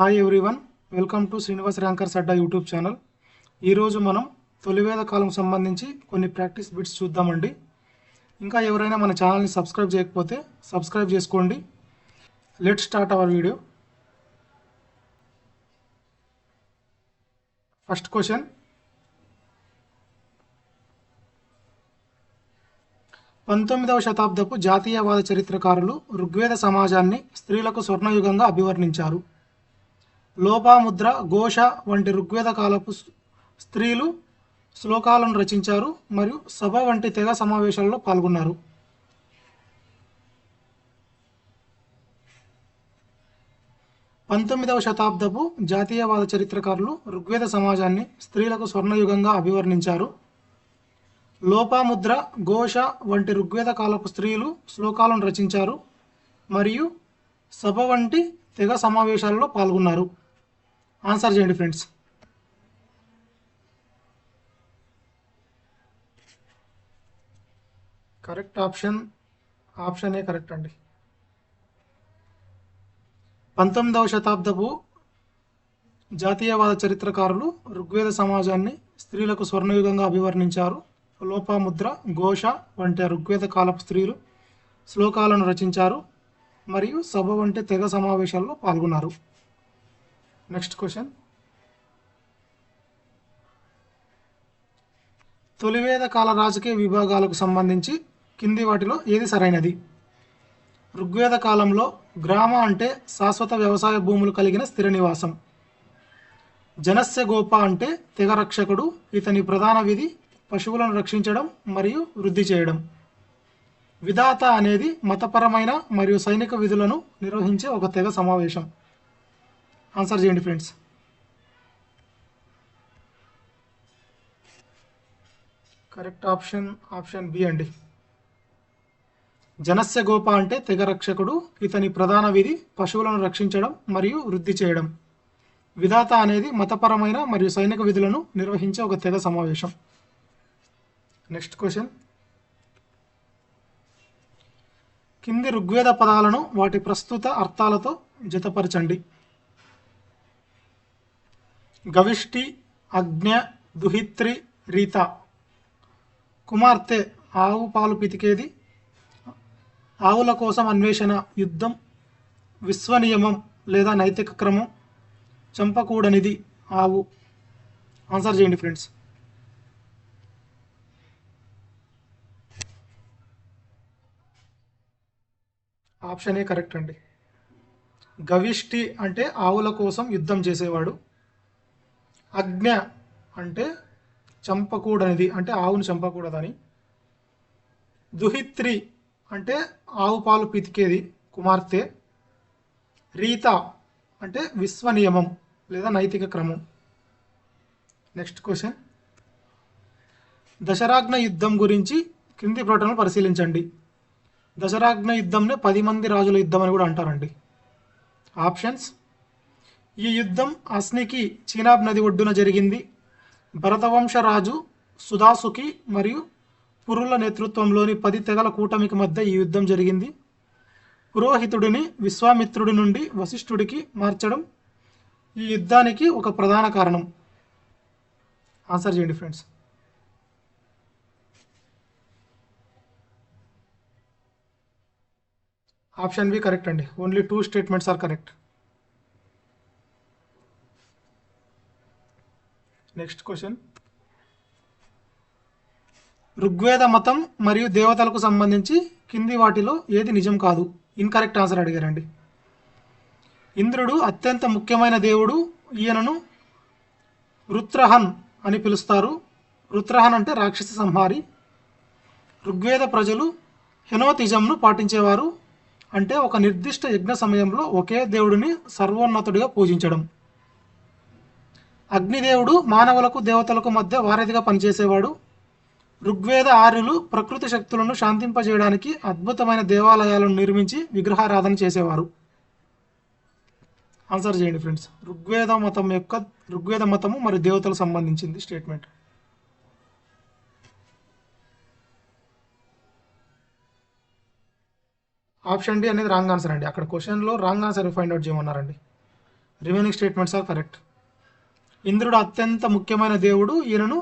Hi everyone, welcome to Srinivas rankers Adda YouTube channel. ఈరోజు మనం తొలివేద కాలం సంబంధించి కొన్ని ప్రాక్టీస్ బిట్స్ చూద్దామండి. ఇంకా ఎవరైనా మన ఛానల్ని సబ్స్క్రైబ్ చేయకపోతే సబ్స్క్రైబ్ చేసుకోండి. Let start our video. First question, 19వ శతాబ్దపు జాతీయవాద చరిత్రకారులు ఋగ్వేద సమాజాన్ని స్త్రీలకు స్వర్ణయుగంగా అభివర్ణించారు. లోపాముద్ర, ఘోష వంటి ఋగ్వేద కాలపు స్త్రీలు శ్లోకాలను రచించారు మరియు సభ వంటి తెగ సమావేశాల్లో పాల్గొన్నారు. పంతొమ్మిదవ శతాబ్దపు జాతీయవాద చరిత్రకారులు ఋగ్వేద సమాజాన్ని స్త్రీలకు స్వర్ణయుగంగా అభివర్ణించారు. లోపాముద్ర, ఘోష వంటి ఋగ్వేద కాలపు స్త్రీలు శ్లోకాలను రచించారు మరియు సభ వంటి తెగ సమావేశాలలో పాల్గొన్నారు. ఆన్సర్ చేయండి friends. Correct option A correct అండి. 19వ శతాబ్దపు జాతీయవాద చరిత్రకారులు ఋగ్వేద సమాజాన్ని స్త్రీలకు స్వర్ణయుగంగా అభివర్ణించారు. లోపాముద్ర, ఘోష వంటి ఋగ్వేద కాలపు స్త్రీలు శ్లోకాలను రచించారు మరియు సభ వంటి తెగ సమావేశాల్లో పాల్గొన్నారు. నెక్స్ట్ క్వశ్చన్, తొలివేద కాల రాజకీయ విభాగాలకు సంబంధించి కింది వాటిలో ఏది సరైనది? ఋగ్వేద కాలంలో గ్రామ అంటే శాశ్వత వ్యవసాయ భూములు కలిగిన స్థిర నివాసం. జనస్య గోప అంటే తెగ రక్షకుడు, ఇతని ప్రధాన విధి పశువులను రక్షించడం మరియు వృద్ధి చేయడం. విధాత అనేది మతపరమైన మరియు సైనిక విధులను నిర్వహించే ఒక తెగ సమావేశం. ఆన్సర్ చేయండి ఫ్రెండ్స్. కరెక్ట్ ఆప్షన్ బి అండి. జనస్య గోప అంటే తెగ రక్షకుడు, ఇతని ప్రధాన విధి పశువులను రక్షించడం మరియు వృద్ధి చేయడం. విధాత అనేది మతపరమైన మరియు సైనిక విధులను నిర్వహించే ఒక తెగ సమావేశం. నెక్స్ట్ క్వశ్చన్, కింది ఋగ్వేద పదాలను వాటి ప్రస్తుత అర్థాలతో జతపరచండి. గవిష్టి, అజ్ఞ, దుహిత్రి, రీత. కుమార్తె ఆవు పాలు పితికేది, ఆవుల కోసం అన్వేషణ, యుద్ధం, విశ్వనియమం లేదా నైతిక క్రమం, చంపకూడనిది, ఆవు. ఆన్సర్ చేయండి ఫ్రెండ్స్. ఆప్షన్ ఏ కరెక్ట్ అండి. గవిష్టి అంటే ఆవుల కోసం యుద్ధం చేసేవాడు. అజ్ఞ అంటే చంపకూడనిది, అంటే ఆవును చంపకూడదని. దుహిత్రి అంటే ఆవు పాలు పితికేది, కుమార్తె. రీత అంటే విశ్వనియమం లేదా నైతిక క్రమం. నెక్స్ట్ క్వశ్చన్, దశరాజ్ఞ యుద్ధం గురించి కింది ప్రకటనలు పరిశీలించండి. దశరాజ్ఞ యుద్ధంనే 10 మంది రాజుల యుద్ధం అని కూడా అంటారండి. ఆప్షన్స్: ఈ యుద్ధం అస్నికి చీనాబ్ నది ఒడ్డున జరిగింది. భరతవంశ రాజు సుదాసుకి మరియు పురుల నేతృత్వంలోని 10 తెగల కూటమికి మధ్య ఈ యుద్ధం జరిగింది. పురోహితుడిని విశ్వామిత్రుడి నుండి వశిష్ఠుడికి మార్చడం ఈ యుద్ధానికి ఒక ప్రధాన కారణం. ఆన్సర్ చేయండి ఫ్రెండ్స్. ఆప్షన్ బి కరెక్ట్ అండి. Only 2 statements are correct. Next question, Rigveda మతం మరియు దేవతలకు సంబంధించి కింది వాటిలో ఏది నిజం కాదు? ఇన్కరెక్ట్ ఆన్సర్ అడిగారండి. ఇంద్రుడు అత్యంత ముఖ్యమైన దేవుడు. ఈయనను రుద్రహన్ అని పిలుస్తారు. రుద్రహన్ అంటే రాక్షస సంహారి. ఋగ్వేద ప్రజలు హెనోతిజంను పాటించేవారు, అంటే ఒక నిర్దిష్ట యజ్ఞ సమయంలో ఒకే దేవుడిని సర్వోన్నతుడిగా పూజించడం. అగ్నిదేవుడు మానవులకు దేవతలకు మధ్య వారధిగా పనిచేసేవాడు. ఋగ్వేద ఆర్యులు ప్రకృతి శక్తులను శాంతింపజేయడానికి అద్భుతమైన దేవాలయాలను నిర్మించి విగ్రహారాధన చేసేవారు. ఆన్సర్ చేయండి ఫ్రెండ్స్. ఋగ్వేద మతము మరియు దేవతలకు సంబంధించింది స్టేట్మెంట్. ఆప్షన్ డి అనేది రాంగ్ ఆన్సర్ అండి. అక్కడ క్వశ్చన్లో రాంగ్ ఆన్సర్ ఫైండ్ అవుట్ చేయమన్నారండి. Remaining statements are correct. ఇంద్రుడు అత్యంత ముఖ్యమైన దేవుడు. ఈయనను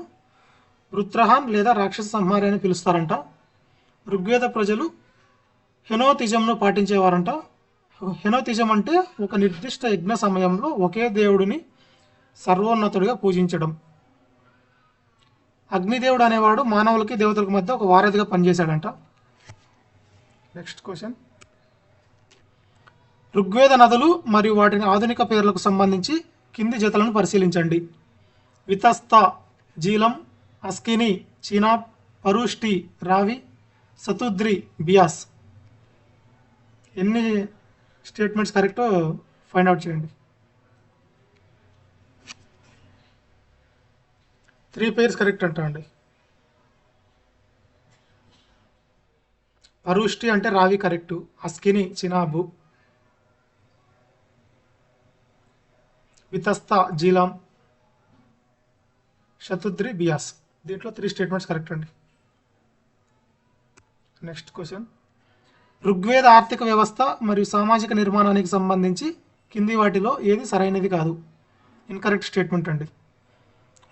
వృత్రహాన్ లేదా రాక్షస సంహారి అని పిలుస్తారంట. ఋగ్వేద ప్రజలు హెనోతిజంను పాటించేవారంట. హెనోతిజం అంటే ఒక నిర్దిష్ట యజ్ఞ సమయంలో ఒకే దేవుడిని సర్వోన్నతుడిగా పూజించడం. అగ్నిదేవుడు అనేవాడు మానవులకి దేవతలకు మధ్య ఒక వారధిగా పనిచేశాడంట. Next question. ఋగ్వేద నదులు మరియు వాటిని ఆధునిక పేర్లకు సంబంధించి కింది జతలను పరిశీలించండి. వితస్త, జీలం, అస్కిని, చీనాబ్, పరుష్టి, రావి, సతుద్రి, బియాస్. ఎన్ని స్టేట్మెంట్స్ కరెక్టో ఫైండ్ అవుట్ చేయండి. 3 పేర్స్ కరెక్ట్ అంట అండి. పరుష్టి అంటే రావి కరెక్టు, అస్కిని చినాబు, వితస్త జీలాం, శతుద్రి బియాస్. దీంట్లో 3 స్టేట్మెంట్స్ కరెక్ట్ అండి. Next question. ఋగ్వేద ఆర్థిక వ్యవస్థ మరియు సామాజిక నిర్మాణానికి సంబంధించి కింది వాటిలో ఏది సరైనది కాదు? ఇన్కరెక్ట్ స్టేట్మెంట్ అండి.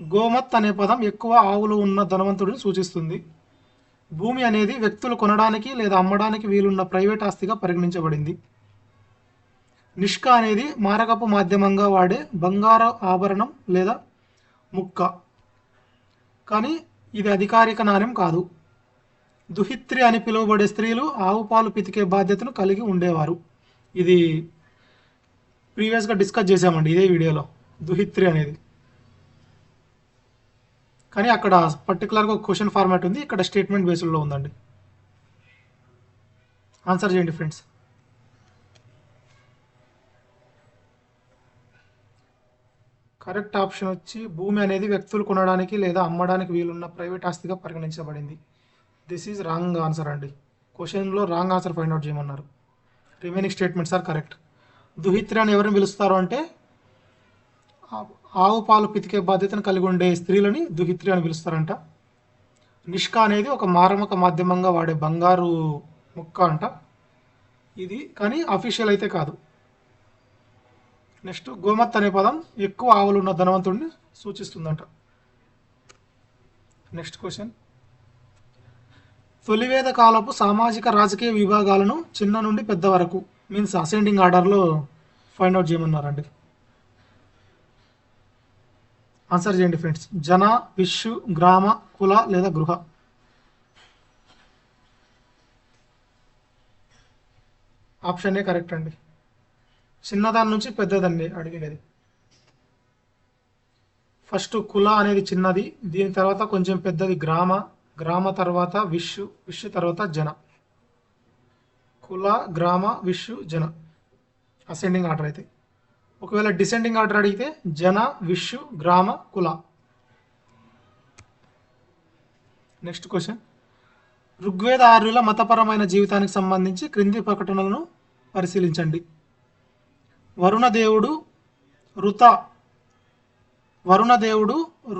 గోమత్ అనే పదం ఎక్కువ ఆవులు ఉన్న ధనవంతుడిని సూచిస్తుంది. భూమి అనేది వ్యక్తులు కొనడానికి లేదా అమ్మడానికి వీలున్న ప్రైవేట్ ఆస్తిగా పరిగణించబడింది. నిష్క అనేది మారకపు మాధ్యమంగా వాడే బంగారు ఆభరణం లేదా ముక్క, కానీ ఇది అధికారిక నాణ్యం కాదు. దుహిత్రి అని పిలువబడే స్త్రీలు ఆవు పాలు పితికే బాధ్యతను కలిగి ఉండేవారు. ఇది ప్రీవియస్గా డిస్కస్ చేసామండి ఇదే వీడియోలో, దుహిత్రి అనేది. కానీ అక్కడ పర్టికులర్గా ఒక క్వశ్చన్ ఫార్మాట్ ఉంది, ఇక్కడ స్టేట్మెంట్ బేస్డ్లో ఉందండి. ఆన్సర్ చేయండి ఫ్రెండ్స్. కరెక్ట్ ఆప్షన్ వచ్చి భూమి అనేది వ్యక్తులు కొనడానికి లేదా అమ్మడానికి వీలున్న ప్రైవేట్ ఆస్తిగా పరిగణించబడింది. దిస్ ఈజ్ రాంగ్ ఆన్సర్ అండి. క్వశ్చన్లో రాంగ్ ఆన్సర్ ఫైండ్ అవుట్ చేయమన్నారు. Remaining statements are correct. దుహిత్రి అని ఎవరిని పిలుస్తారు అంటే ఆవు పాలు పితికే బాధ్యతను కలిగి ఉండే స్త్రీలని దుహిత్రి అని పిలుస్తారంట. నిష్క అనేది ఒక మారమక మాధ్యమంగా వాడే బంగారు ముక్క అంట. ఇది కానీ అఫీషియల్ అయితే కాదు. నెక్స్ట్, గోమత్ అనే పదం ఎక్కువ ఆవులు ఉన్న ధనవంతుడిని సూచిస్తుందంట. Next question. తొలివేద కాలపు సామాజిక రాజకీయ విభాగాలను చిన్న నుండి పెద్ద వరకు మీన్స్ అసెండింగ్ ఆర్డర్లో ఫైండ్ అవుట్ చేయమన్నారండి. ఆన్సర్ చేయండి ఫ్రెండ్స్. జన, విశ్వ, గ్రామ, కుల లేదా గృహ. ఆప్షన్ ఏ కరెక్ట్ అండి. చిన్నదాని నుంచి పెద్దదాన్ని అడిగేది. ఫస్ట్ కుల అనేది చిన్నది, దీని తర్వాత కొంచెం పెద్దది గ్రామ, గ్రామ తర్వాత విశ్వ తర్వాత జన. కుల, గ్రామ, విశ్వ, జన అసెండింగ్ ఆర్డర్ అయితే. ఒకవేళ డిసెండింగ్ ఆర్డర్ అడిగితే జన, విశ్వ, గ్రామ, కుల. Next question. ఋగ్వేద ఆర్యుల మతపరమైన జీవితానికి సంబంధించి క్రింది ప్రకటనలను పరిశీలించండి. వరుణదేవుడు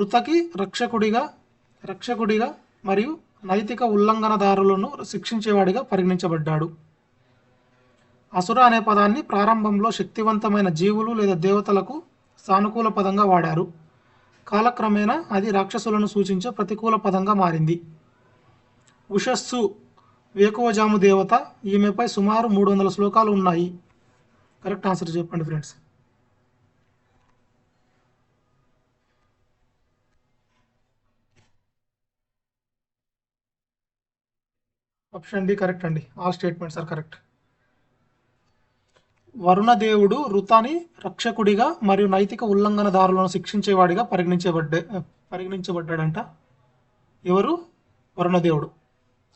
ఋతకి రక్షకుడిగా మరియు నైతిక ఉల్లంఘనదారులను శిక్షించేవాడిగా పరిగణించబడ్డాడు. అసుర అనే పదాన్ని ప్రారంభంలో శక్తివంతమైన జీవులు లేదా దేవతలకు సానుకూల పదంగా వాడారు. కాలక్రమేణా అది రాక్షసులను సూచించే ప్రతికూల పదంగా మారింది. ఉషస్సు వేకువజాము దేవత, ఈమెపై సుమారు 300 శ్లోకాలు ఉన్నాయి. కరెక్ట్ ఆన్సర్ చెప్పండి ఫ్రెండ్స్. ఆప్షన్ డి కరెక్ట్ అండి. All statements are correct. వరుణదేవుడు ఋతాని రక్షకుడిగా మరియు నైతిక ఉల్లంఘనదారులను శిక్షించేవాడిగా పరిగణించబడ్డాడంట. ఎవరు? వరుణదేవుడు.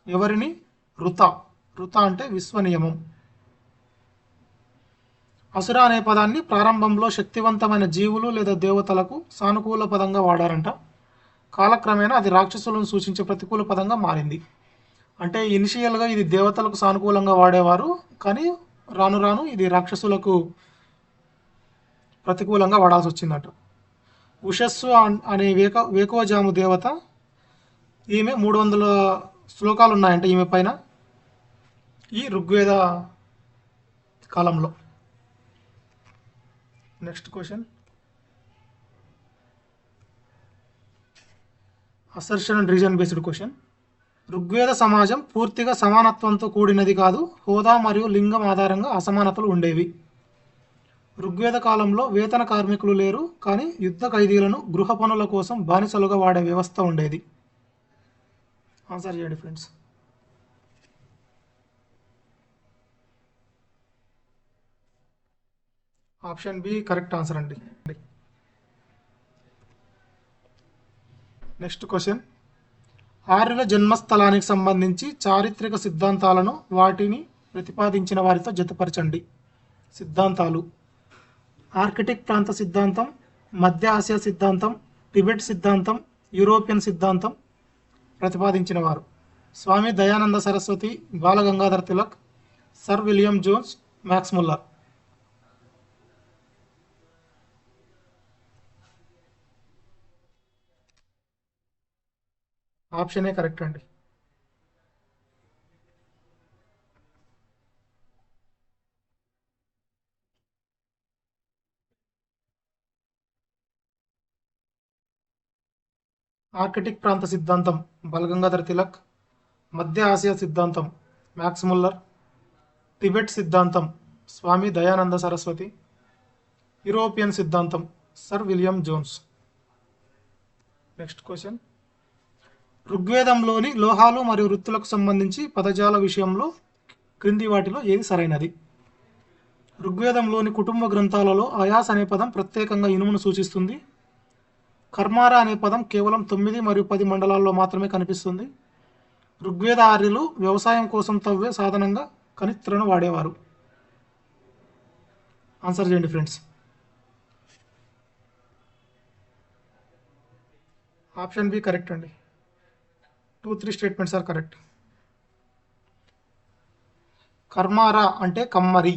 ఎవరిని? ఋత అంటే విశ్వనియమం. అసుర అనే పదాన్ని ప్రారంభంలో శక్తివంతమైన జీవులు లేదా దేవతలకు సానుకూల పదంగా వాడారంట. కాలక్రమేణా అది రాక్షసులను సూచించే ప్రతికూల పదంగా మారింది. అంటే ఇనిషియల్గా ఇది దేవతలకు సానుకూలంగా వాడేవారు, కానీ రాను రాను ఇది రాక్షసులకు ప్రతికూలంగా వాడాల్సి వచ్చిందట. ఉషస్సు అనే వేకువజాము దేవత, ఈమె 300 శ్లోకాలు ఉన్నాయంట ఈమె పైన ఈ ఋగ్వేద కాలంలో. Next question, assertion and reason based question. Rigveda సమాజం పూర్తిగా సమానత్వంతో కూడినది కాదు, హోదా మరియు లింగం ఆధారంగా అసమానతలు ఉండేవి. ఋగ్వేద కాలంలో వేతన కార్మికులు లేరు, కానీ యుద్ధ ఖైదీలను గృహ పనుల కోసం బానిసలుగా వాడే వ్యవస్థ ఉండేది. ఆన్సర్ చేయండి friends. Option B correct answer అండి. నెక్స్ట్ క్వశ్చన్, ఆర్యుల జన్మస్థలానికి సంబంధించి చారిత్రక సిద్ధాంతాలను వాటిని ప్రతిపాదించిన వారితో జతపరచండి. సిద్ధాంతాలు: ఆర్కిటిక్ ప్రాంత సిద్ధాంతం, మధ్య ఆసియా సిద్ధాంతం, టిబెట్ సిద్ధాంతం, యూరోపియన్ సిద్ధాంతం. ప్రతిపాదించిన వారు: Swami Dayananda Saraswati, Bal Gangadhar Tilak, sir William Jones, Max Muller. Option A correct అండి. ఆర్కిటిక్ ప్రాంత సిద్ధాంతం బాలగంగాధర్ తిలక్, మధ్య ఆసియా సిద్ధాంతం మ్యాక్స్ ముల్లర్, టిబెట్ సిద్ధాంతం స్వామి దయానంద సరస్వతి, యూరోపియన్ సిద్ధాంతం sir William Jones. Next question, ఋగ్వేదంలోని లోహాలు మరియు వృత్తులకు సంబంధించి పదజాల విషయంలో క్రింది వాటిలో ఏది సరైనది? ఋగ్వేదంలోని కుటుంబ గ్రంథాలలో అయాస్ అనే పదం ప్రత్యేకంగా ఇనుమును సూచిస్తుంది. కర్మారా అనే పదం కేవలం 9 మరియు 10 మండలాల్లో మాత్రమే కనిపిస్తుంది. ఋగ్వేద ఆర్యులు వ్యవసాయం కోసం తవ్వే సాధనంగా కనిత్రను వాడేవారు. ఆన్సర్ చేయండి ఫ్రెండ్స్. ఆప్షన్ బి కరెక్ట్ అండి. 2-3 స్టేట్మెంట్స్ ఆర్ కరెక్ట్. కర్మారా అంటే కమ్మరి.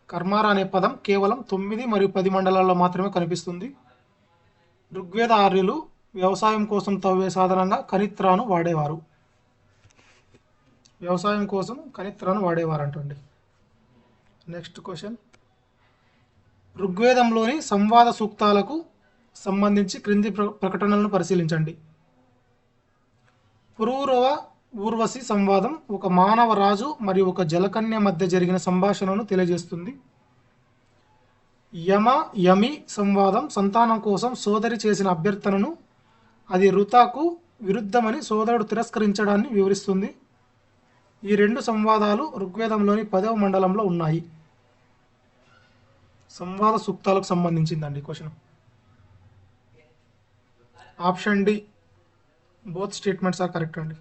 కర్మారా అనే పదం కేవలం 9 మరియు 10 మండలాల్లో మాత్రమే కనిపిస్తుంది. ఋగ్వేద ఆర్యులు వ్యవసాయం కోసం తవ్వే సాధనంగా కనిత్రాను వాడేవారు. వ్యవసాయం కోసం కనిత్రాను వాడేవారు అంటండి. నెక్స్ట్ క్వశ్చన్, ఋగ్వేదంలోని సంవాద సూక్తాలకు సంబంధించి క్రింది ప్రకటనలను పరిశీలించండి. పురూరవ ఊర్వశి సంవాదం ఒక మానవ రాజు మరియు ఒక జలకన్య మధ్య జరిగిన సంభాషణను తెలియజేస్తుంది. యమ యమి సంవాదం సంతానం కోసం సోదరి చేసిన అభ్యర్థనను, అది రుతాకు విరుద్ధమని సోదరుడు తిరస్కరించడాన్ని వివరిస్తుంది. ఈ రెండు సంవాదాలు ఋగ్వేదంలోని 10వ మండలంలో ఉన్నాయి. సంవాద సూక్తాలకు సంబంధించిందండి question. Option D both statements are correct అండి.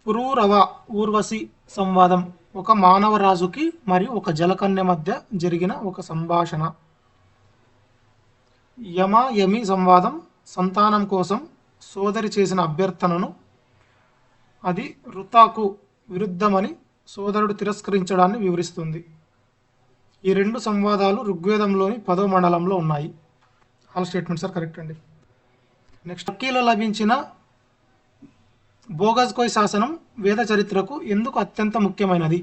పురూరవ ఊర్వశి సంవాదం ఒక మానవ రాజుకి మరియు ఒక జలకన్య మధ్య జరిగిన ఒక సంభాషణ. యమ యమి సంవాదం సంతానం కోసం సోదరి చేసిన అభ్యర్థనను, అది రుతాకు విరుద్ధమని సోదరుడు తిరస్కరించడాన్ని వివరిస్తుంది. ఈ రెండు సంవాదాలు ఋగ్వేదంలోని 10వ మండలంలో ఉన్నాయి. ఆల్ స్టేట్మెంట్స్ ఆర్ కరెక్ట్ అండి. నెక్స్ట్, టర్కీలో లభించిన బోగజ్కోయ్ శాసనం వేద చరిత్రకు ఎందుకు అత్యంత ముఖ్యమైనది?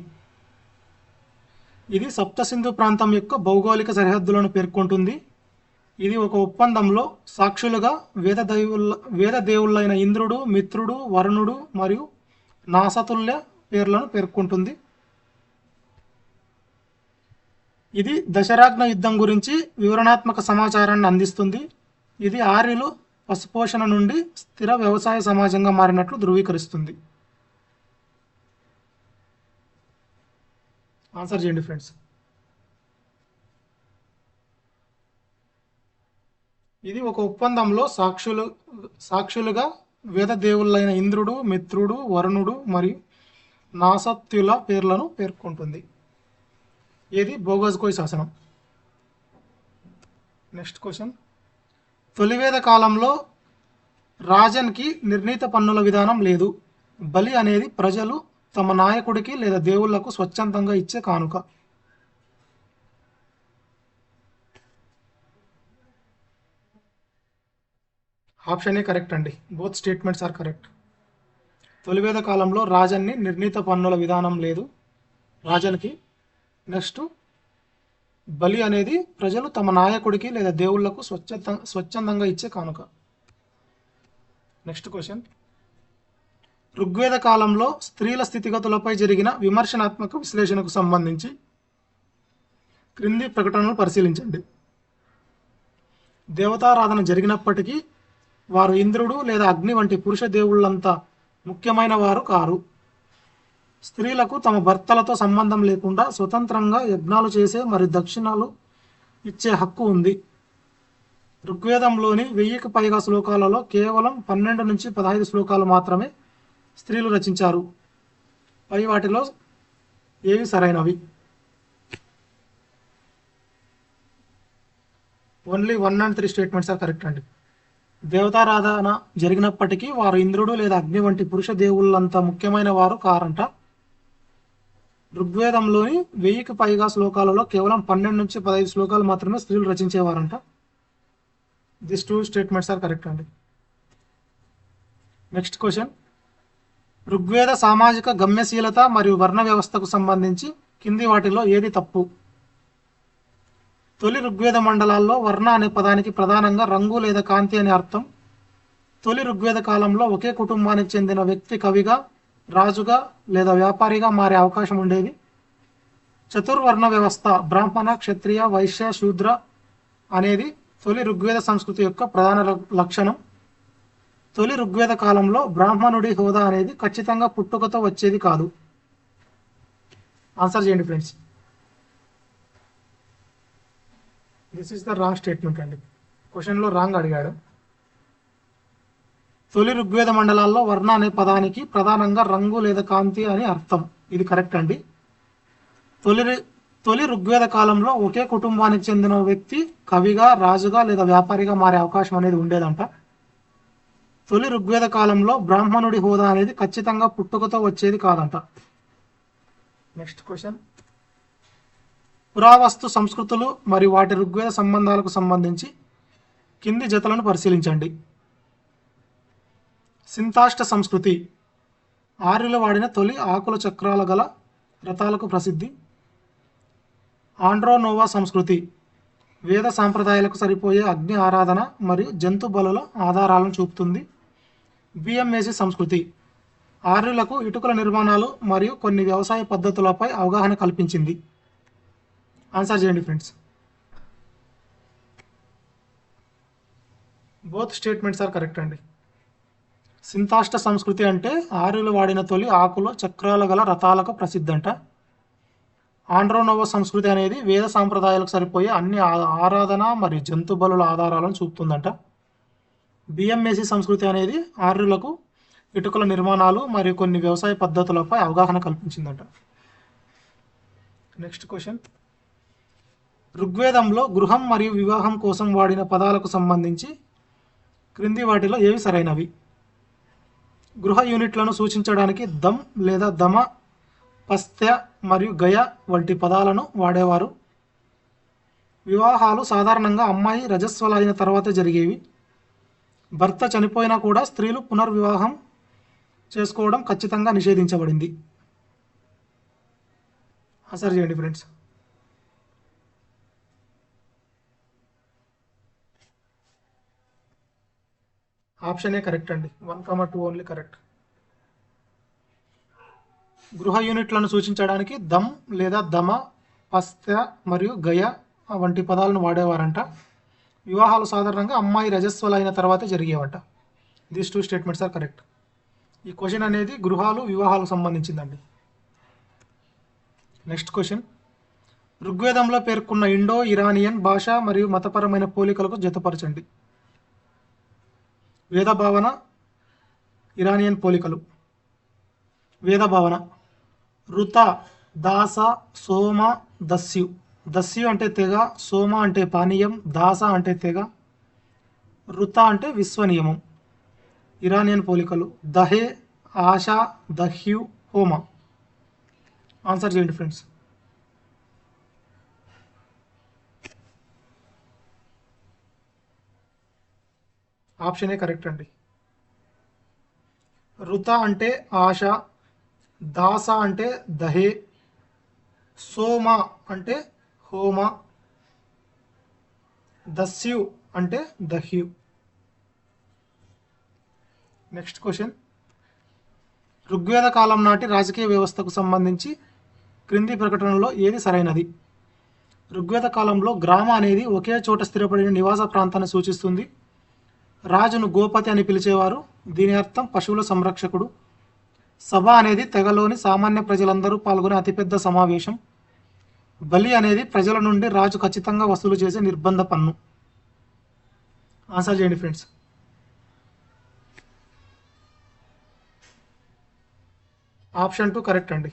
ఇది సప్తసింధు ప్రాంతం యొక్క భౌగోళిక సరిహద్దులను పేర్కొంటుంది. ఇది ఒక ఒప్పందంలో సాక్షులుగా వేద దేవుళ్ళైన ఇంద్రుడు, మిత్రుడు, వరుణుడు మరియు నాసతుల్య పేర్లను పేర్కొంటుంది. ఇది దశరాగ్న యుద్ధం గురించి వివరణాత్మక సమాచారాన్ని అందిస్తుంది. ఇది ఆర్యులు పశుపోషణ నుండి స్థిర వ్యవసాయ సమాజంగా మారినట్లు ధృవీకరిస్తుంది. ఆన్సర్ చేయండి ఫ్రెండ్స్. ఇది ఒక ఒప్పందంలో సాక్షులుగా వేద దేవుళ్ళైన ఇంద్రుడు, మిత్రుడు, వరుణుడు మరియు నాసత్యుల పేర్లను పేర్కొంటుంది. ఏది బోగజ్కోయ్ శాసనం. నెక్స్ట్ క్వశ్చన్, తొలివేద కాలంలో రాజన్కి నిర్ణీత పన్నుల విధానం లేదు. బలి అనేది ప్రజలు తమ నాయకుడికి లేదా దేవుళ్లకు స్వచ్ఛందంగా ఇచ్చే కానుక. ఆప్షన్ ఏ కరెక్ట్ అండి. Both statements are correct. తొలివేద కాలంలో రాజన్ని నిర్ణీత పన్నుల విధానం లేదు రాజన్కి. నెక్స్ట్, బలి అనేది ప్రజలు తమ నాయకుడికి లేదా దేవుళ్లకు స్వచ్ఛందంగా ఇచ్చే కానుక. Next question. ఋగ్వేద కాలంలో స్త్రీల స్థితిగతులపై జరిగిన విమర్శనాత్మక విశ్లేషణకు సంబంధించి క్రింది ప్రకటనలు పరిశీలించండి. దేవతారాధన జరిగినప్పటికీ వారు ఇంద్రుడు లేదా అగ్ని వంటి పురుష దేవుళ్ళంతా ముఖ్యమైన వారు కారు. స్త్రీలకు తమ భర్తలతో సంబంధం లేకుండా స్వతంత్రంగా యజ్ఞాలు చేసే మరియు దక్షిణాలు ఇచ్చే హక్కు ఉంది. ఋగ్వేదంలోని 1000కి పైగా శ్లోకాలలో కేవలం 12 నుంచి 15 శ్లోకాలు మాత్రమే స్త్రీలు రచించారు. పై వాటిలో ఏవి సరైనవి? Only 1 and 3 statements are correct అండి. దేవతారాధన జరిగినప్పటికీ వారు ఇంద్రుడు లేదా అగ్ని వంటి పురుష దేవుళ్ళంతా ముఖ్యమైన వారు కారంట. ఋగ్వేదంలోని 1000కి పైగా శ్లోకాలలో కేవలం 12 నుంచి 15 శ్లోకాలు మాత్రమే స్త్రీలు రచించేవారంట. దిస్ 2 స్టేట్మెంట్స్ ఆర్ కరెక్ట్ అండి. Next question. ఋగ్వేద సామాజిక గమ్యశీలత మరియు వర్ణ వ్యవస్థకు సంబంధించి కింది వాటిలో ఏది తప్పు? తొలి ఋగ్వేద మండలాల్లో వర్ణ అనే పదానికి ప్రధానంగా రంగు లేదా కాంతి అనే అర్థం. తొలి ఋగ్వేద కాలంలో ఒకే కుటుంబానికి చెందిన వ్యక్తి కవిగా, రాజుగా లేదా వ్యాపారిగా మారే అవకాశం ఉండేది. చతుర్వర్ణ వ్యవస్థ బ్రాహ్మణ, క్షత్రియ, వైశ్య, శూద్ర అనేది తొలి ఋగ్వేద సంస్కృతి యొక్క ప్రధాన లక్షణం. తొలి ఋగ్వేద కాలంలో బ్రాహ్మణుడి హోదా అనేది ఖచ్చితంగా పుట్టుకతో వచ్చేది కాదు. ఆన్సర్ చేయండి friends. This is the wrong statement అండి. క్వశ్చన్లో రాంగ్ అడిగాడు. తొలి ఋగ్వేద మండలాల్లో వర్ణ అనే పదానికి ప్రధానంగా రంగు లేదా కాంతి అని అర్థం. ఇది కరెక్ట్ అండి. తొలి ఋగ్వేద కాలంలో ఒకే కుటుంబానికి చెందిన వ్యక్తి కవిగా, రాజుగా లేదా వ్యాపారిగా మారే అవకాశం అనేది ఉండేదంట. తొలి ఋగ్వేద కాలంలో బ్రాహ్మణుడి హోదా అనేది ఖచ్చితంగా పుట్టుకతో వచ్చేది కాదంట. Next question. పురావస్తు సంస్కృతులు మరియు వాటి ఋగ్వేద సంబంధాలకు సంబంధించి కింది జతలను పరిశీలించండి. సింతాష్ట సంస్కృతి ఆర్యులు వాడిన తొలి ఆకుల చక్రాల గల రథాలకు ప్రసిద్ధి. ఆండ్రోనోవా సంస్కృతి వేద సాంప్రదాయాలకు సరిపోయే అగ్ని ఆరాధన మరియు జంతు బలుల ఆధారాలను చూపుతుంది. బిఎంఏసి సంస్కృతి ఆర్యులకు ఇటుకల నిర్మాణాలు మరియు కొన్ని వ్యవసాయ పద్ధతులపై అవగాహన కల్పించింది. ఆన్సర్ చేయండి friends. Both statements are correct అండి. సింతాష్ట సంస్కృతి అంటే ఆర్యులు వాడిన తొలి ఆకులు చక్రాల గల రథాలకు ప్రసిద్ధంట. ఆండ్రోనోవా సంస్కృతి అనేది వేద సాంప్రదాయాలకు సరిపోయే అన్ని ఆరాధన మరియు జంతు బలుల ఆధారాలను చూపుతుందంట. బిఎంఏసి సంస్కృతి అనేది ఆర్యులకు ఇటుకల నిర్మాణాలు మరియు కొన్ని వ్యవసాయ పద్ధతులపై అవగాహన కల్పించిందంట. Next question. ఋగ్వేదంలో గృహం మరియు వివాహం కోసం వాడిన పదాలకు సంబంధించి క్రింది వాటిలో ఏవి సరైనవి? గృహ యూనిట్లను సూచించడానికి దమ్ లేదా దమ, పస్త్య మరియు గయ వంటి పదాలను వాడేవారు. వివాహాలు సాధారణంగా అమ్మాయి రజస్వలైన తర్వాతే జరిగేవి. భర్త చనిపోయినా కూడా స్త్రీలు పునర్వివాహం చేసుకోవడం ఖచ్చితంగా నిషేధించబడింది. ఆన్సర్ చేయండి ఫ్రెండ్స్. ఆప్షన్ ఏ కరెక్ట్ అండి. 1, 2 ఓన్లీ కరెక్ట్. గృహ యూనిట్లను సూచించడానికి దమ్ లేదా దమ, పస్త్య మరియు గయ వంటి పదాలను వాడేవారంట. వివాహాలు సాధారణంగా అమ్మాయి రజస్వలైన తర్వాతే జరిగేవట. These 2 statements are correct. ఈ క్వశ్చన్ అనేది గృహాలు, వివాహాలకు సంబంధించిందండి. Next question. ఋగ్వేదంలో పేర్కొన్న ఇండో ఇరానియన్ భాష మరియు మతపరమైన పోలికలకు జతపరచండి. వేద భావన, ఇరానియన్ పోలికలు. వేద భావన ఋత, దాస, సోమ, దస్యు. దస్యు అంటే తెగ, సోమ అంటే పానీయం, దాస అంటే తెగ, ఋత అంటే విశ్వనియమం. ఇరానియన్ పోలికలు దహే, ఆశ, దహ్యు, హోమ. ఆన్సర్ చేయండి ఫ్రెండ్స్. ఆప్షన్ ఏ కరెక్ట్ అండి. ఋత అంటే ఆశ, దాస అంటే దహే, సోమ అంటే హోమ, దస్యు అంటే దహ్యు. నెక్స్ట్ క్వశ్చన్, ఋగ్వేద కాలం నాటి రాజకీయ వ్యవస్థకు సంబంధించి క్రింది ప్రకటనలో ఏది సరైనది? ఋగ్వేద కాలంలో గ్రామ అనేది ఒకే చోట స్థిరపడిన నివాస ప్రాంతాన్ని సూచిస్తుంది. రాజును గోపతి అని పిలిచేవారు. దీని అర్థం పశువుల సంరక్షకుడు. సభ అనేది తెగలోని సామాన్య ప్రజలందరూ పాల్గొనే అతిపెద్ద సమావేశం. బలి అనేది ప్రజల నుండి రాజు ఖచ్చితంగా వసూలు చేసే నిర్బంధ పన్ను. ఆన్సర్ చేయండి ఫ్రెండ్స్. ఆప్షన్ 2 కరెక్ట్ అండి.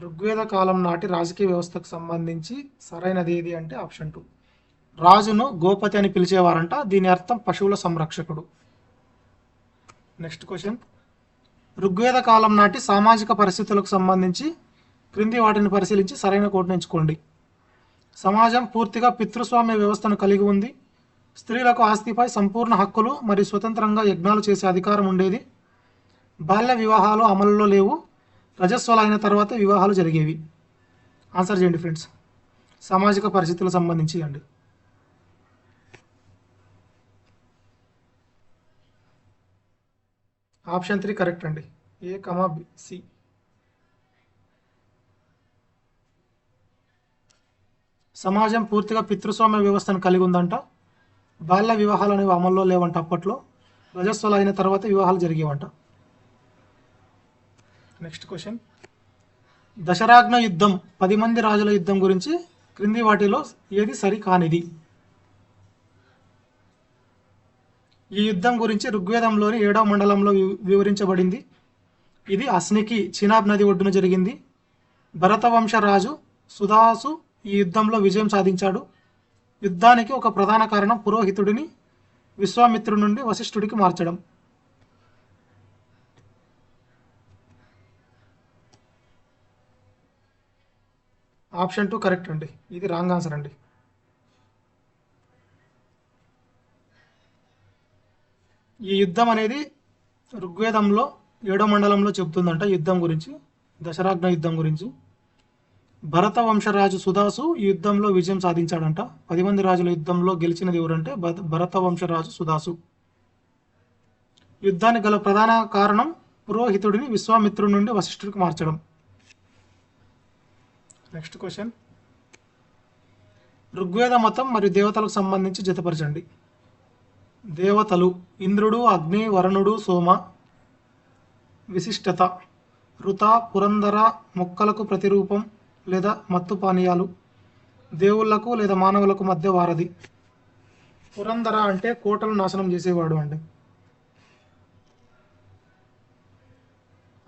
ఋగ్వేద కాలం నాటి రాజకీయ వ్యవస్థకు సంబంధించి సరైనది ఏది అంటే ఆప్షన్ 2. రాజును గోపతి అని పిలిచేవారంట. దీని అర్థం పశువుల సంరక్షకుడు. నెక్స్ట్ క్వశ్చన్, ఋగ్వేద కాలం నాటి సామాజిక పరిస్థితులకు సంబంధించి క్రింది వాటిని పరిశీలించి సరైన కోడ్ని ఎంచుకోండి. సమాజం పూర్తిగా పితృస్వామ్య వ్యవస్థను కలిగి ఉంది. స్త్రీలకు ఆస్తిపై సంపూర్ణ హక్కులు మరియు స్వతంత్రంగా యజ్ఞాలు చేసే అధికారం ఉండేది. బాల్య వివాహాలు అమలులో లేవు. రజస్వలు అయిన తర్వాత వివాహాలు జరిగేవి. ఆన్సర్ చేయండి ఫ్రెండ్స్. సామాజిక పరిస్థితులకు సంబంధించి అండి. ఆప్షన్ 3 కరెక్ట్ అండి. ఏ కమా బి సి. సమాజం పూర్తిగా పితృస్వామ్య వ్యవస్థను కలిగి ఉందంట. బాల్య వివాహాలు అనేవి అమల్లో లేవంట అప్పట్లో. రజస్వలు అయిన తర్వాత వివాహాలు జరిగేవంట. నెక్స్ట్ క్వశ్చన్, దశరాగ్న యుద్ధం 10 మంది రాజుల యుద్ధం గురించి క్రింది వాటిలో ఏది సరి కానిది? ఈ యుద్ధం గురించి ఋగ్వేదంలోని 7వ మండలంలో వివరించబడింది. ఇది అస్నికి చినాబ్ నది ఒడ్డున జరిగింది. భరతవంశ రాజు సుదాసు ఈ యుద్ధంలో విజయం సాధించాడు. యుద్ధానికి ఒక ప్రధాన కారణం పురోహితుడిని విశ్వామిత్రుడి నుండి వశిష్ఠుడికి మార్చడం. ఆప్షన్ 2 కరెక్ట్ అండి. ఇది రాంగ్ ఆన్సర్ అండి. ఈ యుద్ధం అనేది ఋగ్వేదంలో 7వ మండలంలో చెబుతుందంట. యుద్ధం గురించి, దశరాగ్న యుద్ధం గురించి. భరత వంశరాజు సుదాసు ఈ యుద్ధంలో విజయం సాధించాడంట. 10 మంది రాజుల యుద్ధంలో గెలిచినది ఎవరంటే భరత వంశరాజు సుదాసు. యుద్ధానికి గల ప్రధాన కారణం పురోహితుడిని విశ్వామిత్రుడి నుండి వశిష్ఠుడికి మార్చడం. నెక్స్ట్ క్వశ్చన్, ఋగ్వేద మతం మరియు దేవతలకు సంబంధించి జతపరచండి. దేవతలు: ఇంద్రుడు, అగ్ని, వరుణుడు, సోమ. విశిష్టత: ఋత, పురందర, మొక్కలకు ప్రతిరూపం లేదా మత్తు పానీయాలు. దేవుళ్లకు లేదా మానవులకు మధ్య వారధి. పురందర అంటే కోటలు నాశనం చేసేవాడు అండి.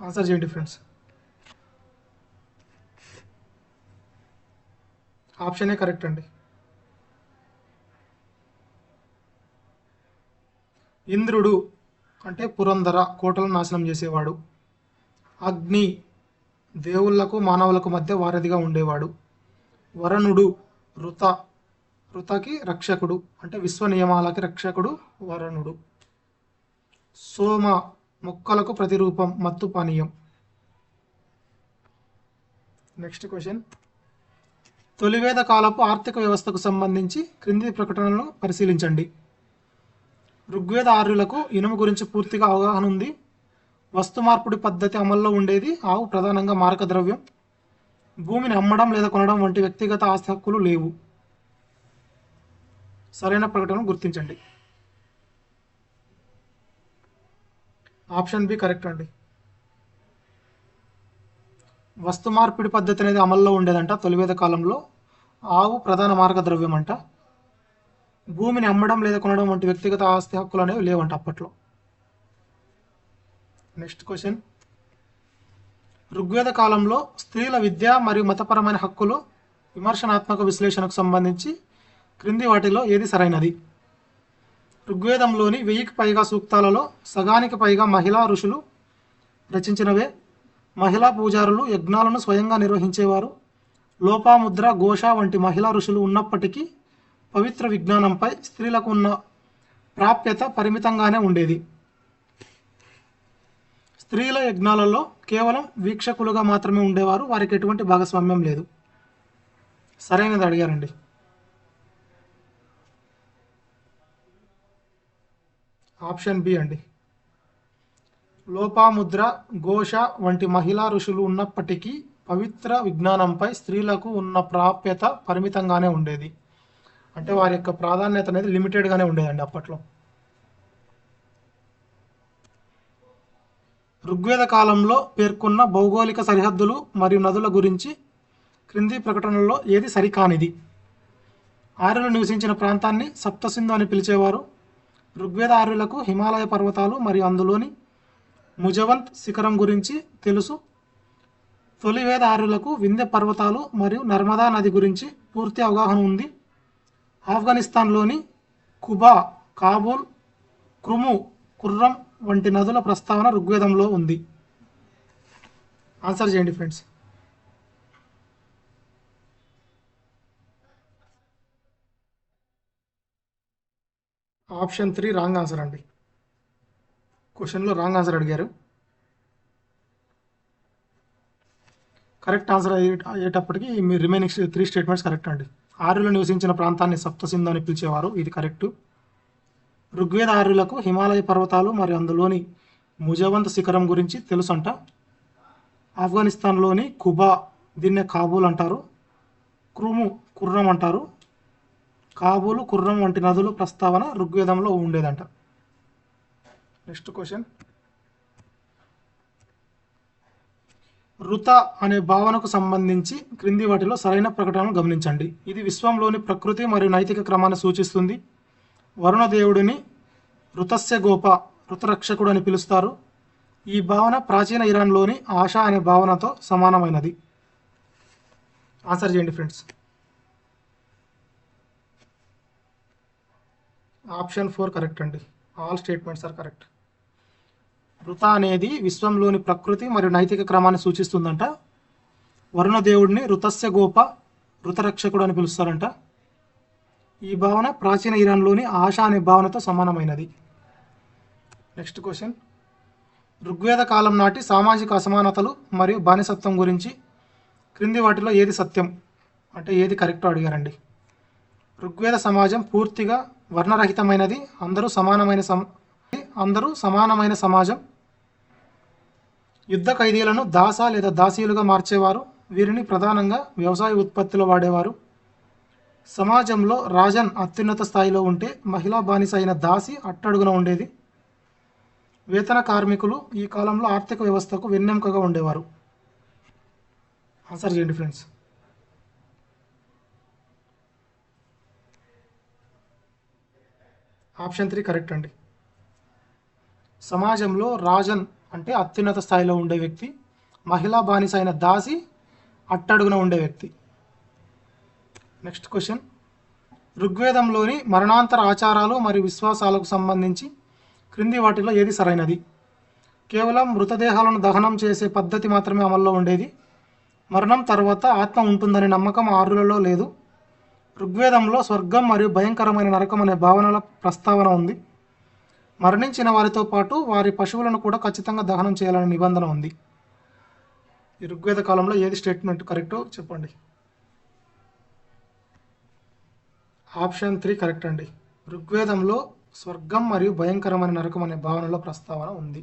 ఆన్సర్ చేయండి ఫ్రెండ్స్. ఆప్షనే కరెక్ట్ అండి. ఇంద్రుడు అంటే పురందర, కోటలను నాశనం చేసేవాడు. అగ్ని దేవుళ్లకు మానవులకు మధ్య వారధిగా ఉండేవాడు. వరుణుడు ఋతకి రక్షకుడు, అంటే విశ్వ నియమాలకి రక్షకుడు వరుణుడు. సోమ మొక్కలకు ప్రతిరూపం, మత్తు పానీయం. నెక్స్ట్ క్వశ్చన్, తొలివేద కాలపు ఆర్థిక వ్యవస్థకు సంబంధించి క్రింది ప్రకటనలను పరిశీలించండి. ఋగ్వేద ఆర్యులకు ఇనుము గురించి పూర్తిగా అవగాహన ఉంది. వస్తు మార్పిడి పద్ధతి అమల్లో ఉండేది. ఆవు ప్రధానంగా మారక ద్రవ్యం. భూమిని అమ్మడం లేదా కొనడం వంటి వ్యక్తిగత ఆస్తి హక్కులు లేవు. సరైన ప్రకటనను గుర్తించండి. ఆప్షన్ బి కరెక్ట్ అండి. వస్తు మార్పిడి పద్ధతి అనేది అమల్లో ఉండేదంట తొలివేద కాలంలో. ఆవు ప్రధాన మార్గ ద్రవ్యం అంట. భూమిని అమ్మడం లేదా కొనడం వంటి వ్యక్తిగత ఆస్తి హక్కులు అనేవి లేవంట అప్పట్లో. నెక్స్ట్ క్వశ్చన్, ఋగ్వేద కాలంలో స్త్రీల విద్య మరియు మతపరమైన హక్కులు విమర్శనాత్మక విశ్లేషణకు సంబంధించి క్రింది వాటిలో ఏది సరైనది? ఋగ్వేదంలోని 1000కి పైగా సూక్తాలలో సగానికి పైగా మహిళా ఋషులు రచించినవే. మహిళా పూజారులు యజ్ఞాలను స్వయంగా నిర్వహించేవారు. లోపాముద్ర, ఘోష వంటి మహిళా ఋషులు ఉన్నప్పటికీ పవిత్ర విజ్ఞానంపై స్త్రీలకు ఉన్న ప్రాప్యత పరిమితంగానే ఉండేది. స్త్రీల యజ్ఞాలలో కేవలం వీక్షకులుగా మాత్రమే ఉండేవారు. వారికి ఎటువంటి భాగస్వామ్యం లేదు. సరైనది అడిగారండి. ఆప్షన్ బి అండి. లోపాముద్ర, ఘోష వంటి మహిళా ఋషులు ఉన్నప్పటికీ పవిత్ర విజ్ఞానంపై స్త్రీలకు ఉన్న ప్రాప్యత పరిమితంగానే ఉండేది. అంటే వారి యొక్క ప్రాధాన్యత అనేది లిమిటెడ్గానే ఉండేదండి అప్పట్లో. ఋగ్వేద కాలంలో పేర్కొన్న భౌగోళిక సరిహద్దులు మరియు నదుల గురించి క్రింది ప్రకటనలో ఏది సరికానిది? ఆర్యులు నివసించిన ప్రాంతాన్ని సప్తసింధు అని పిలిచేవారు. ఋగ్వేద ఆర్యులకు హిమాలయ పర్వతాలు మరియు అందులోని ముజవంత్ శిఖరం గురించి తెలుసు. తొలివేద ఆర్యులకు వింధ్య పర్వతాలు మరియు నర్మదా నది గురించి పూర్తి అవగాహన ఉంది. ఆఫ్ఘనిస్తాన్లోని కుబా, కాబూల్, క్రుము, కుర్రం వంటి నదుల ప్రస్తావన ఋగ్వేదంలో ఉంది. ఆన్సర్ చేయండి ఫ్రెండ్స్. ఆప్షన్ 3 రాంగ్ ఆన్సర్ అండి. క్వశ్చన్లో రాంగ్ ఆన్సర్ అడిగారు. కరెక్ట్ ఆన్సర్ అయ్యేటప్పటికి మీ రిమైనింగ్ 3 స్టేట్మెంట్స్ కరెక్ట్ అండి. ఆర్యులు నివసించిన ప్రాంతాన్ని సప్తసింధు అని పిలిచేవారు, ఇది కరెక్టు. ఋగ్వేద ఆర్యులకు హిమాలయ పర్వతాలు మరియు అందులోని ముజవంత్ శిఖరం గురించి తెలుసంట. ఆఫ్ఘనిస్తాన్లోని కుబా, దీన్నే కాబూల్ అంటారు. క్రుము, కుర్రం అంటారు. కాబూలు, కుర్రం వంటి నదుల ప్రస్తావన ఋగ్వేదంలో ఉండేదంట. Next question. ఋత అనే భావనకు సంబంధించి క్రింది వాటిలో సరైన ప్రకటనను గమనించండి. ఇది విశ్వంలోని ప్రకృతి మరియు నైతిక క్రమాన్ని సూచిస్తుంది. వరుణదేవుడిని ఋతస్య గోప, ఋతరక్షకుడు అని పిలుస్తారు. ఈ భావన ప్రాచీన ఇరాన్లోని ఆశా అనే భావనతో సమానమైనది. ఆన్సర్ చేయండి ఫ్రెండ్స్. ఆప్షన్ 4 కరెక్ట్ అండి. All statements are correct. ఋత అనేది విశ్వంలోని ప్రకృతి మరియు నైతిక క్రమాన్ని సూచిస్తుందంట. వరుణదేవుడిని ఋతస్య గోప, ఋతరక్షకుడు అని పిలుస్తారంట. ఈ భావన ప్రాచీన ఇరాన్లోని ఆశా అనే భావనతో సమానమైనది. Next question. ఋగ్వేద కాలం నాటి సామాజిక అసమానతలు మరియు బానిసత్వం గురించి క్రింది వాటిలో ఏది సత్యం, అంటే ఏది కరెక్టో అడిగారండి. ఋగ్వేద సమాజం పూర్తిగా వర్ణరహితమైనది. అందరూ సమానమైన సమాజం. యుద్ధ ఖైదీలను దాస లేదా దాసీలుగా మార్చేవారు. వీరిని ప్రధానంగా వ్యవసాయ ఉత్పత్తిలో వాడేవారు. సమాజంలో రాజన్ అత్యున్నత స్థాయిలో ఉంటే మహిళా బానిస అయిన దాసి అట్టడుగున ఉండేది. వేతన కార్మికులు ఈ కాలంలో ఆర్థిక వ్యవస్థకు వెన్నెముకగా ఉండేవారు. ఆన్సర్ చేయండి ఫ్రెండ్స్. ఆప్షన్ 3 కరెక్ట్ అండి. సమాజంలో రాజన్ అంటే అత్యున్నత స్థాయిలో ఉండే వ్యక్తి, మహిళా బానిస అయిన దాసి అట్టడుగున ఉండే వ్యక్తి. Next question. ఋగ్వేదంలోని మరణాంతర ఆచారాలు మరియు విశ్వాసాలకు సంబంధించి క్రింది వాటిలో ఏది సరైనది? కేవలం మృతదేహాలను దహనం చేసే పద్ధతి మాత్రమే అమల్లో ఉండేది. మరణం తర్వాత ఆత్మ ఉంటుందనే నమ్మకం ఆర్యులలో లేదు. ఋగ్వేదంలో స్వర్గం మరియు భయంకరమైన నరకం అనే భావనల ప్రస్తావన ఉంది. మరణించిన వారితో పాటు వారి పశువులను కూడా ఖచ్చితంగా దహనం చేయాలనే నిబంధన ఉంది. ఈ ఋగ్వేద కాలంలో ఏది స్టేట్మెంట్ కరెక్టో చెప్పండి. ఆప్షన్ 3 కరెక్ట్ అండి. ఋగ్వేదంలో స్వర్గం మరియు భయంకరమైన నరకం అనే భావనలో ప్రస్తావన ఉంది.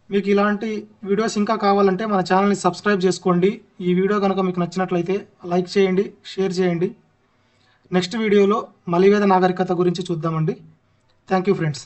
మీకు ఇలాంటి వీడియోస్ ఇంకా కావాలంటే మన ఛానల్ని సబ్స్క్రైబ్ చేసుకోండి. ఈ వీడియో కనుక మీకు నచ్చినట్లయితే లైక్ చేయండి, షేర్ చేయండి. నెక్స్ట్ వీడియోలో మలివేద నాగరికత గురించి చూద్దామండి. Thank you friends.